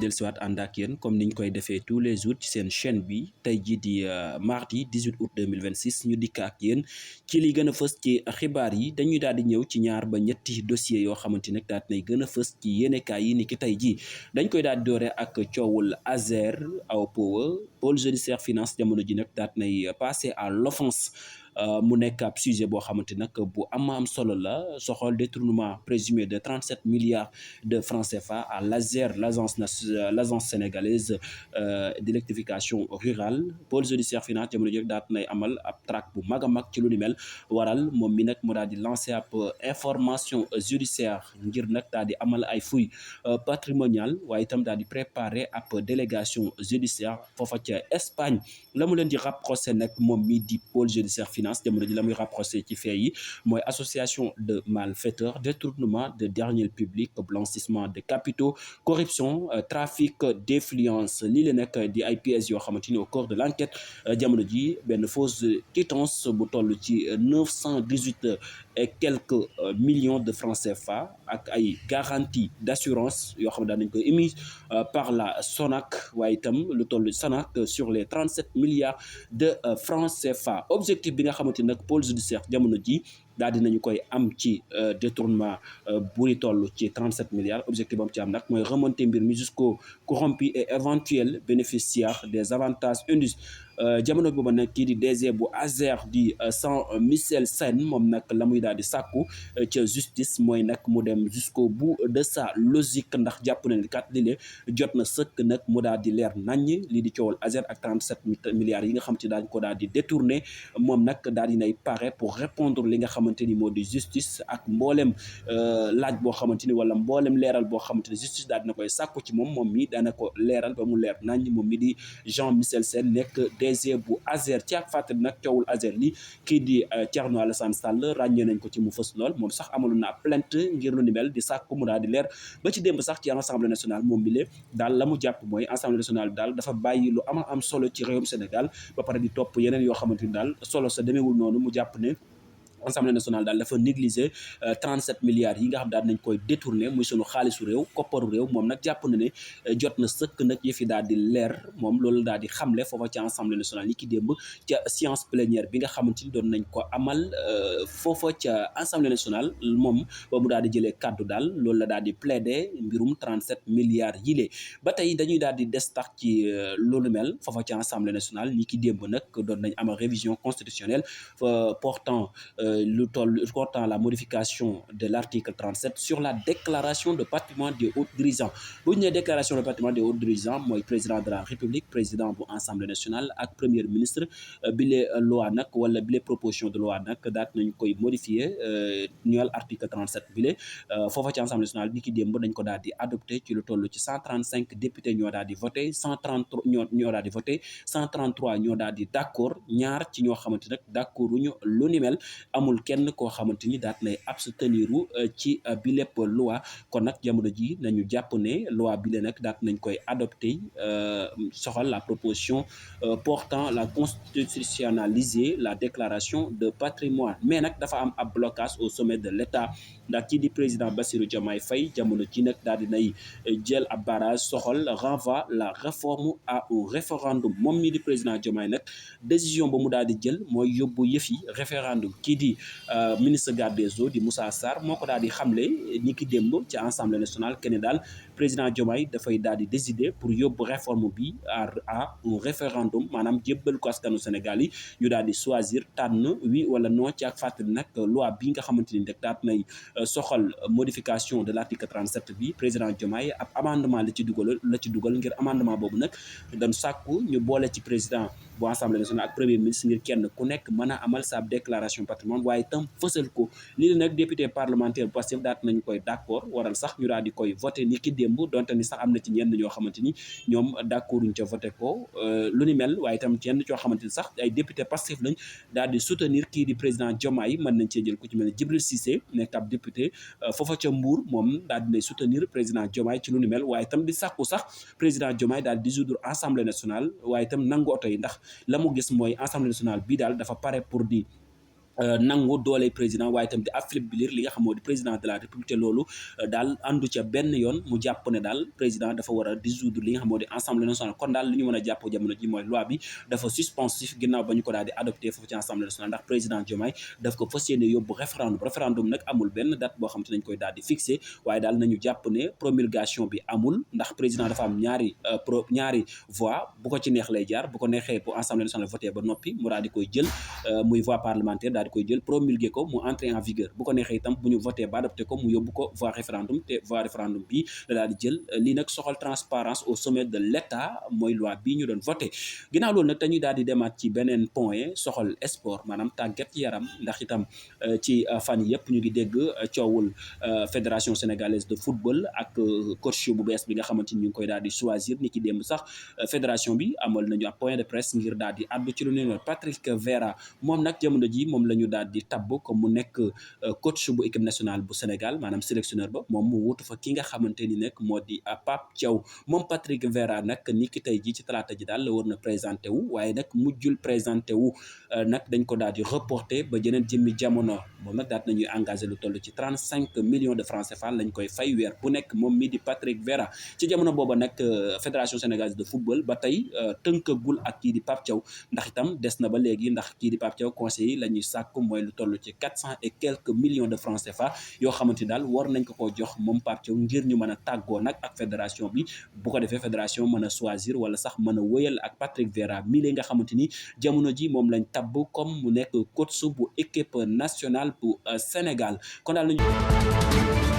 dellusiwaat ànd ak yéen comme niñ koy defee tous les jours ci seen chaîne bi tey jii di mardi 18 août 2026 ñu dikk ak yéen ci li gën a fës ci xibaar yi dañuy daal di ñëw ci ñaar ba ñetti dossiers yoo xamante ne daal nay gën a fës ci yéenekaay yi ni ki tey jii dañ koy daal di doore ak coowul Azer Awa Power pôle judiciaire finance jamono ji nag daal nay passé à l'offense mu nekk ab sujet boo xamante nag bu am solo la soxol détournement présumé de 37 milliards de francs CFA à l'ASER l'agence sénégalaise d'électrification rurale pôle judiciaire finance jamono ji daat nay amal ab traque bu mag a mag ci lu ni mel waral moom mi nag mu daal di lancé ab information judiciaire ngir nag daal di amal ay fouilles patrimoniales waaye itam daal di préparer ab délégation judiciaire foofa ca Espagne la mu leen di rapproché nag moom mi di pôle judiciaire finance jamono ji la muy rapproché ci fee yi mooy association de malfaiteurs détournement de deniers publics blanchissement de capitaux corruption trafic d'influence lii la nag di ay pièces yoo xamante ni au cours de l'enquête jamono ji benn fausse quittance bu toll ci 918 et quelques millions de francs CFA ak ay garantie d'assurance yoo xam ne daan nañ ko émise par la SONAC waaye itam lu toll SONAC sur les 37 milliards de francs CFA objectif bi nga xamante nag pôle judiciaire jamono ji daal dinañu koy am ci détournement buy toll ci 37 milliards objectif bam ci am nag mooy remonter mbir mi jusqu'au corrompu et éventuel bénéficiaire des avantages indus jamono booba nag kii di DG bu Azer di Jean-Michel Sène moom nag la muy daal di sàkku ca justice mooy nag mu dem jusqu'au bout de sa logique ndax jàpp na ni kat li jot na sëkk nag mu daal di leer naññ lii di coowal Azer ak 37 milliards yi nga xam ci daañ ko daal di détourné moom nag daal di nay pare pour répondre li nga xamante ni moo di justice ak mboolem laaj boo xamante ni wala mboolem leeral boo xamante ni justice daal dina koy sàkku ci moom mi daana ko leeral ba mu leer naññ moom mi di Jean-Michel Sène nekk DG bu Azer ci ak fàttali nag coowul Azer li kii di Thierno Alassane Sall ràññee nañ ko ci mu fës lool moom sax amaloon na plainte ngir lu ni mel di sàkku mu daal di leer ba ci démb sax ci Assemblée nationale moom mi le daal la mu jàpp mooy Assemblée nationale bi daal dafa bàyyi lu am solo ci réewum Sénégal ba pare di topp yeneen yoo xamante ni daal solo sa demeewul noonu mu jàpp ne Assemblée nationale daal dafa négliger 37 milliards yi nga xam daal nañ koy détourner muy sunu xaalisu réew kopparu réew moom nag jàpp na ne jot na sëkk nag yëfi daal di leer moom loolu daal di xamle foofa ci Assemblée nationale ni ki démb ca séance plénière bi nga xamante ni doon nañ ko amal foofa ca Assemblée nationale moom ba mu daal di jëlee kaddu daal loolu la daal di plaider mbirum 37 milliards yile ba tey dañuy daal di des tax ci loolu mel foofa ci Assemblée nationale ni ki démb nag doon nañ amal révision constitutionnelle portant la modification de l'article 37 sur la déclaration de patrimoine des hauts dirigeants bu ñu nee déclaration de patrimoine des hauts dirigeants mooy président de la République président bu Assemblée nationale ak premier ministre bi les loi nag wala bi les propositions de loi nag daat nañu koy modifier ñuwal article 37 bi le foofa ci Assemblée nationale bi ki démb dañ ko daal di adopté ci lu toll ci 135 députés ñoo daal di voté 133 ñoo daal di voté 133 ñoo daal di d'accord ñaar ci ñoo xamante nag d'accorduñu lu ni mel amul kenn koo xamante ni daat nay absteniru ci bi lépp loi kon nag jamono ji nañu jàpp ne loi bi le nag daat nañ koy adopté soxal la proposition portant la constitutionnaliser la déclaration de patrimoine mais nag dafa am ab blocage au sommet de l'État ndax kii di président Bassirou Diomaye Faye jamono ji nag daal di nay jël ab barrage soxal renvoie la réforme au référendum moom mii di président Diomaye nag décision ba mu daal di jël mooy yóbbu yëf yi référendum kii di ministre garde des Eaux di Moussa Sarr moo ko daal di xamle ni ki démb ci Assemblée nationale kenn daal président Diomaye dafay daal di décider pour yóbbu réforme bi à un référendum maanaam jébbal ko askanu Sénégal yi ñu daal di choisir tànn oui wala non ci ak fàttali nag loi bi nga xamante ni rek daat nay soxal modification de l'article 37 bi président Diomaye ab amendement la ci dugal ngir amendement boobu nag dañ sàkku ñu boole ci président bu Assemblée nationale ak premier ministre ngir kenn ku nekk mën a amal sa déclaration patrimoine waaye itam fësal ko lii nag député parlementaire Pastef daat nañu koy d'accord waral sax ñu daal di koy voté ni ki démb donte ni sax am na ci ñenn ñoo xamante ni ñoom d'accorduñ ca voté ko lu ni mel waaye itam ñenn coo xamante ni sax ay député Pastef lañ daal di soutenir kii di président Diomaye mën nañ cee jël ku ci mel ne Djibril Cissé nekk ab député foofa ca Mbour moom daal dinay soutenir président Diomaye ci lu ni mel waaye itam di sàkku sax président Diomaye daal di dissoudre Assemblée nationale waaye itam nangu oto yi ndax la mu gis mooy Assemblée nationale bii daal dafa pare pour di nangu doole président waaye itam di affaiblir li nga xam moo di président de la république te loolu daal àndu ca benn yoon mu jàpp ne daal président dafa war a dissoudre li nga xam moo di assemblée nationale kon daal li ñu mën a jàpp jamono ji mooy loi bi dafa suspensif ginnaaw ba ñu ko daal di adopté foofu ci assemblée nationale ndax président Diomaye daf ko fas yéene yóbbu référendum nag amul benn date boo xam te nañ koy daal di fixé waaye daal nañu jàpp ne promulgation bi amul ndax président dafa am ñaari voix bu ko ci neex lay jaar bu ko neexee pour assemblée nationale voté ba noppi mu daal di koy jël muy voix parlementaire daal di koy jël promulguer ko mu entrer en vigueur bu ko neexee itam bu ñu voté ba adopté ko mu yóbbu ko voie référendum te voie référendum bi la daal di jël lii nag soxal transparence au sommet de l'État mooy loi bii ñu doon voté ginnaaw loolu nag dañuy daal di demaat ci beneen point soxal sport maanaam tàggat yaram ndax itam ci fan yëpp ñu ngi dégg coowul fédération sénégalaise de football ak coach bu bees bi nga xamante ni ñu ngi koy daal di choisir ni ki démb sax fédération bi amal nañu ab point de presse ngir daal di addu ci lu ne Patrick Vieira moom nag jamono ji moom la ñu daal di tabb comme mu nekk coach bu équipe nationale bu Sénégal maanaam sélectionneur ba moom mu wutu fa ki nga xamante ni nag moo di Pape Thiaw moom Patrick Vieira nag ni ki tey ji ci talaata ji daal la war na présenté wu waaye nag mujjul présenté wu nag dañ ko daal di reporté ba jeneen jëmmi jamono moom nag daal nañuy engagé lu toll ci 35 millions de francs CFA lañ koy fay weer bu nekk moom mii di Patrick Vieira ci jamono booba nag fédération sénégalaise de football ba tey tënkagul ak kii di Pape Thiaw ndax itam des na ba léegi ndax kii di Pape Thiaw conseil yi la ñuy sàkk mooy lu toll ci 400 et quelques millions de francs CFA yoo xamante ni daal war nañ ko koo jox moom Pape Thiaw ngir ñu mën a tàggoo nag ak fédération bi bu ko defee fédération mën a choisir wala sax mën a wëyal ak Patrick Vieira mii la nga xamante ni jamono ji moom lañ tabb comme mu nekk coach bu équipe nationale bu Sénégal kon daal nañu